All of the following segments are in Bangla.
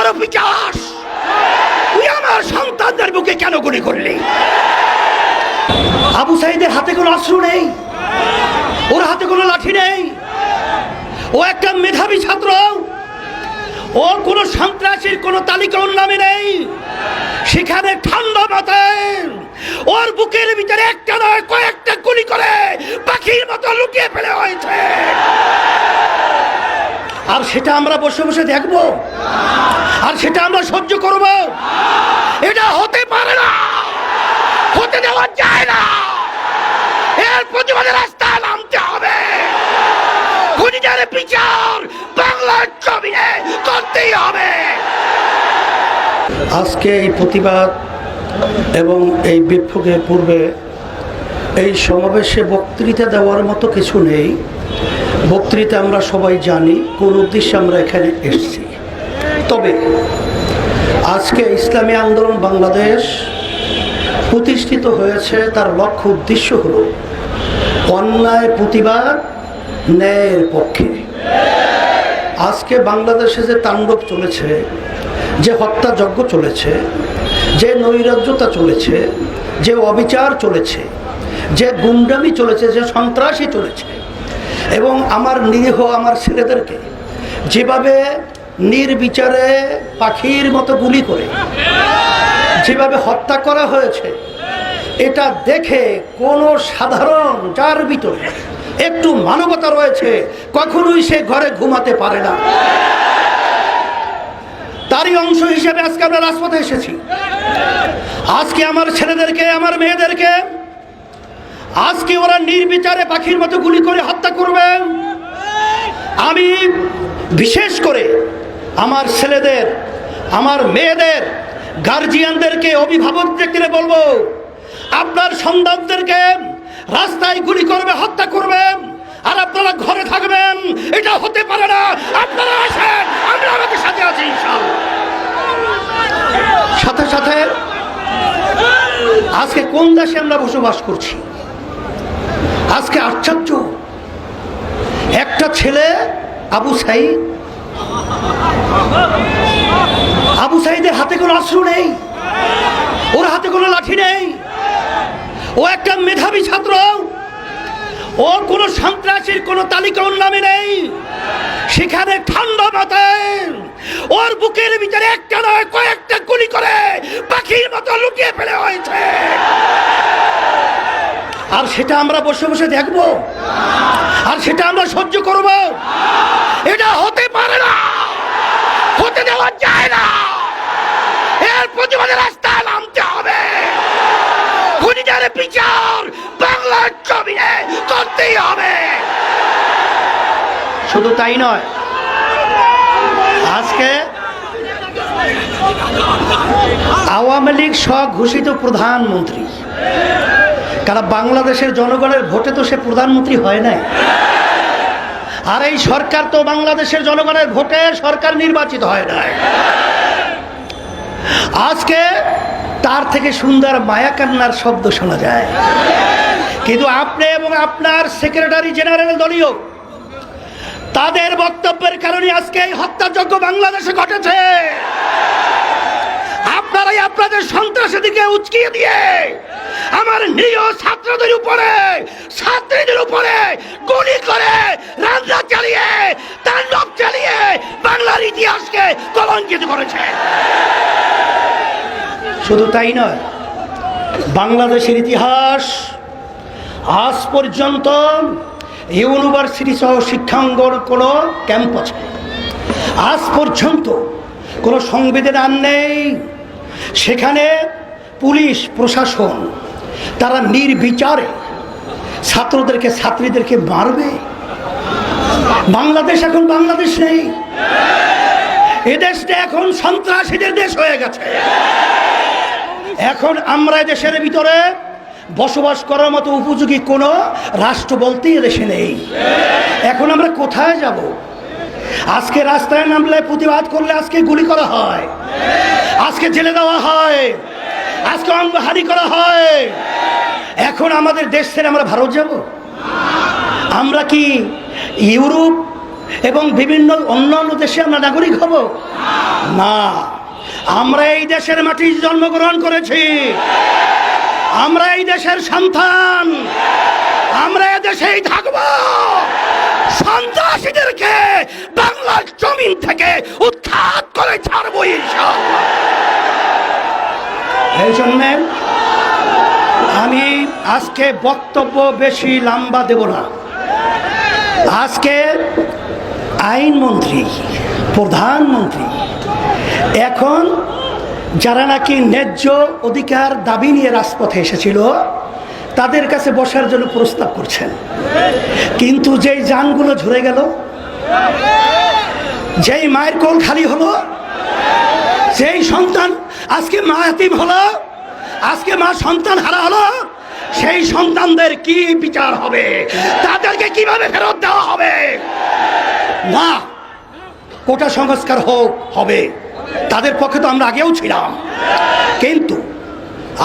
বড় পিশাচ, তুই আমার সন্তানদের বুকে কেন গুলি করলি? আবু সাঈদের হাতে কোনো অস্ত্র নেই, ওর হাতে কোনো লাঠি নেই, ও একটা মেধাবী ছাত্র, ও কোনো সন্ত্রাসীর কোনো তালিকা ওর নামে নেই। সেখানে ঠান্ডা মাথায় ওর বুকের ভিতরে একটা নয় কয়েকটা গুলি করে পাখির মতো লুকিয়ে ফেলে হয়েছে। আর সেটা আমরা বসে বসে দেখব, আর সেটা আমরা সহ্য করব? এটা হতে পারে না, হতে দেওয়া যায় না। এর প্রতিবাদে রাস্তায় নামতে হবে। খুনিদের বিচার বাংলার জমিনে করতেই হবে। আজকে এই প্রতিবাদ এবং এই বিক্ষোভের পূর্বে এই সমাবেশে বক্তৃতা দেওয়ার মতো কিছু নেই। বক্তৃতা আমরা সবাই জানি কোন উদ্দেশ্যে আমরা এখানে এসেছি। তবে আজকে ইসলামী আন্দোলন বাংলাদেশ প্রতিষ্ঠিত হয়েছে, তার লক্ষ্য উদ্দেশ্য হলো অন্যায় প্রতিবাদ, ন্যায়ের পক্ষে। আজকে বাংলাদেশে যে তাণ্ডব চলেছে, যে হত্যাযজ্ঞ চলেছে, যে নৈরাজ্যতা চলেছে, যে অবিচার চলেছে, যে গুন্ডামি চলেছে, যে সন্ত্রাসী চলেছে, এবং আমার নিরীহ আমার ছেলেদেরকে যেভাবে নির্বিচারে পাখির মতো গুলি করে যেভাবে হত্যা করা হয়েছে, এটা দেখে কোনো সাধারণ যার ভিতরে একটু মানবতা রয়েছে কখনোই সে ঘরে ঘুমাতে পারে না। তারই অংশ হিসেবে আজকে আমরা রাজপথে এসেছি। আজকে আমার ছেলেদেরকে, আমার মেয়েদেরকে আজকে ওরা নির্বিচারে পাখির মতো গুলি করে হত্যা করবে। আমি বিশেষ করে আমার ছেলেদের, আমার মেয়েদের গার্জিয়ানদেরকে, অভিভাবকদেরকে বলবো, আপনার সন্তানদেরকে রাস্তায় গুলি করবে, হত্যা করবে, আর আপনারা ঘরে থাকবেন, এটা হতে পারে না। আপনারা আসেন, আমরা আমাদের সাথে আছি ইনশাআল্লাহ। সাথে সাথে আজকে কোন দেশে আমরা বসবাস করছি? আজকে আশ্চর্য, একটা ছেলে আবু সাঈদ, আবু সাঈদের হাতে কোনো অস্ত্র নেই, ওর হাতে কোনো লাঠি নেই, ও একটা মেধাবী ছাত্র, ওর কোনো সন্ত্রাসীর কোনো তালিকা ওর নামে নেই। সেখানে ঠান্ডা মাথায় ওর বুকের ভিতরে একটা নয় কয়েকটা গুলি করে পাখির মতো লুকিয়ে ফেলে হয়েছে। আর সেটা আমরা বসে বসে দেখব, আর সেটা আমরা সহ্য করব? এটা হতে পারে না, হতে দেওয়া যায় না। এর প্রতিবাদে রাস্তায় নামতে হবে। খুনিদের বিচার বাংলার জমিনে করতেই হবে। শুধু তাই নয়, আজকে আওয়ামী লীগ স্বঘোষিত প্রধানমন্ত্রী, কারণ বাংলাদেশের জনগণের ভোটে তো সে প্রধানমন্ত্রী হয় নাই। আর এই সরকার তো বাংলাদেশের জনগণের ভোটে সরকার নির্বাচিত হয় নাই। আজকে তার থেকে সুন্দর মায়া কান্নার শব্দ শোনা যায়। কিন্তু আপনি এবং আপনার সেক্রেটারি জেনারেল দলীয়, তাদের বক্তব্যের কারণে আজকে এই হত্যাযজ্ঞ বাংলাদেশে ঘটেছে। আপনারাই আপনাদের সন্ত্রাসের দিকে উচকিয়ে দিয়ে আমার নিরীহ ছাত্রদের উপরে, ছাত্রীদের উপরে গুলি করে, রান্না চালিয়ে, তাণ্ডব চালিয়ে বাংলার ইতিহাসকে কলঙ্কিত করেছে। শুধু তাই নয়, বাংলাদেশের ইতিহাস আজ পর্যন্ত ইউনিভার্সিটি সহ শিক্ষাঙ্গন কোনো ক্যাম্প আছে, আজ পর্যন্ত কোনো সংবিধান নেই সেখানে পুলিশ প্রশাসন তারা নির্বিচারে ছাত্রদেরকে, ছাত্রীদেরকে মারবে। বাংলাদেশ এখন বাংলাদেশ নেই, এদেশটা এখন সন্ত্রাসীদের দেশ হয়ে গেছে। এখন আমরা দেশের ভিতরে বসবাস করার মতো উপযোগী কোনো রাষ্ট্র বলতেই এদেশে নেই। এখন আমরা কোথায় যাব? আজকে রাস্তায় নামলে, প্রতিবাদ করলে আজকে গুলি করা হয়, আজকে জেলে দেওয়া হয়, আজকে অঙ্গহানি করা হয়। এখন আমাদের দেশ ছেড়ে আমরা ভারত যাব? আমরা কি ইউরোপ এবং বিভিন্ন অন্যান্য দেশে আমরা নাগরিক হব না। আমরা এই দেশের মাটিতে জন্মগ্রহণ করেছি, আমরা এই দেশের সন্তান, আমরা এই দেশেই থাকব। সন্ত্রাসীদেরকে বাংলার জমিন থেকে উৎখাত করে ছাড়বো ইনশাআল্লাহ। এই জন্য আমি আজকে বক্তব্য বেশি লম্বা দেব না। আজকে আইনমন্ত্রী, প্রধানমন্ত্রী এখন যারা নাকি ন্যায্য অধিকার দাবি নিয়ে রাজপথে এসেছিল তাদের কাছে বসার জন্য প্রস্তাব করছেন, কিন্তু যেই যানগুলো ঝরে গেল, যেই মায়ের কোল খালি হলো, যেই সন্তান আজকে মা এতিম হলো, আজকে মা সন্তান হারা হলো, সেই সন্তানদের কি বিচার হবে? তাদেরকে কিভাবে ফেরত দেওয়া হবে? না, কোটা সংস্কার হবে, তাদের পক্ষে তো আমরা আগেও ছিলাম। কিন্তু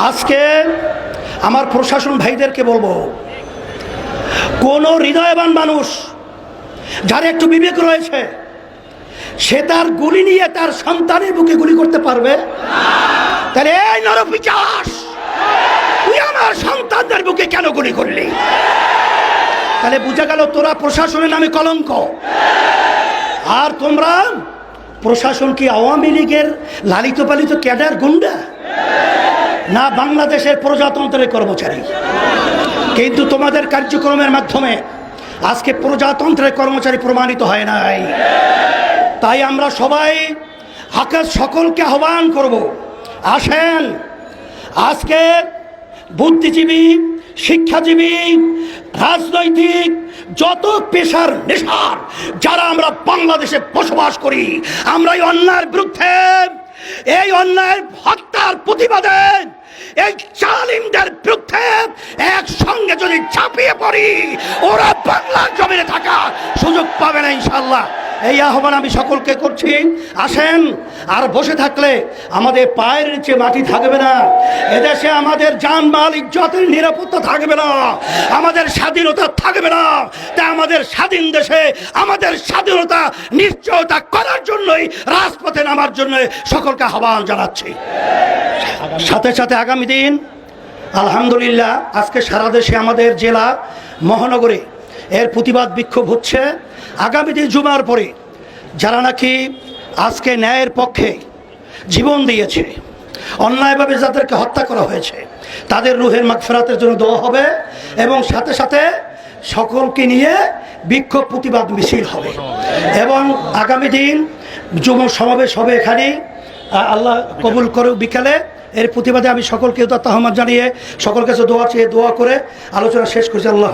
আজকে আমার প্রশাসন ভাইদেরকে বলবো, কোন হৃদয়বান মানুষ যার একটু বিবেক রয়েছে সে তার গুলি নিয়ে তার সন্তানের বুকে গুলি করতে পারবে? তাহলে এই নরপিশাচ, তুই আমার সন্তানদের বুকে কেন গুলি করলি? তাহলে বুঝা গেল তোরা প্রশাসনের নামে কলঙ্ক। আর তোমরা প্রশাসন কি আওয়ামী লীগের লালিত পালিত ক্যাডার গুন্ডা না বাংলাদেশের প্রজাতন্ত্রের কর্মচারী? কিন্তু তোমাদের কার্যক্রমের মাধ্যমে আজকে প্রজাতন্ত্রের কর্মচারী প্রমাণিত হয় নাই। তাই আমরা সবাই সকলকে আহ্বান করব, আসেন আজকে বুদ্ধিজীবী, শিক্ষাজীবী, রাজনৈতিক যত পেশার নেশার যারা আমরা বাংলাদেশে বসবাস করি, আমরা এই অন্যায়ের বিরুদ্ধে, এই অন্যায়ের হত্যার প্রতিবাদে, এই জালিমদের বিরুদ্ধে একসঙ্গে যদি ঝাঁপিয়ে পড়ি, ওরা বাংলার জমিনে থাকার সুযোগ পাবে না ইনশাআল্লাহ। এই আহ্বান আমি সকলকে করছি, আসেন। আর বসে থাকলে আমাদের পায়ের নিচে মাটি থাকবে না, এদেশে আমাদের জানমাল ইজ্জতের নিরাপত্তা থাকবে না, আমাদের স্বাধীনতা থাকবে না। তাই আমাদের স্বাধীন দেশে আমাদের স্বাধীনতা নিশ্চয়তা করার জন্যই রাজপথে নামার জন্য সকলকে আহ্বান জানাচ্ছি। সাথে সাথে আগামী দিন আলহামদুলিল্লাহ আজকে সারা দেশে আমাদের জেলা মহানগরে এর প্রতিবাদ বিক্ষোভ হচ্ছে। আগামী দিন জুমার পরে যারা নাকি আজকে ন্যায়ের পক্ষে জীবন দিয়েছে, অন্যায়ভাবে যাদেরকে হত্যা করা হয়েছে, তাদের রুহের মাগফিরাতের জন্য দোয়া হবে এবং সাথে সাথে সকলকে নিয়ে বিক্ষোভ প্রতিবাদ মিছিল হবে। এবং আগামী দিন যুব সমাবেশ হবে এখানেই, আল্লাহ কবুল করে বিকালে। এর প্রতিবাদে আমি সকলকে আহ্বান জানিয়ে সকল কাছে দোয়া চেয়ে দোয়া করে আলোচনা শেষ করছি। আল্লাহ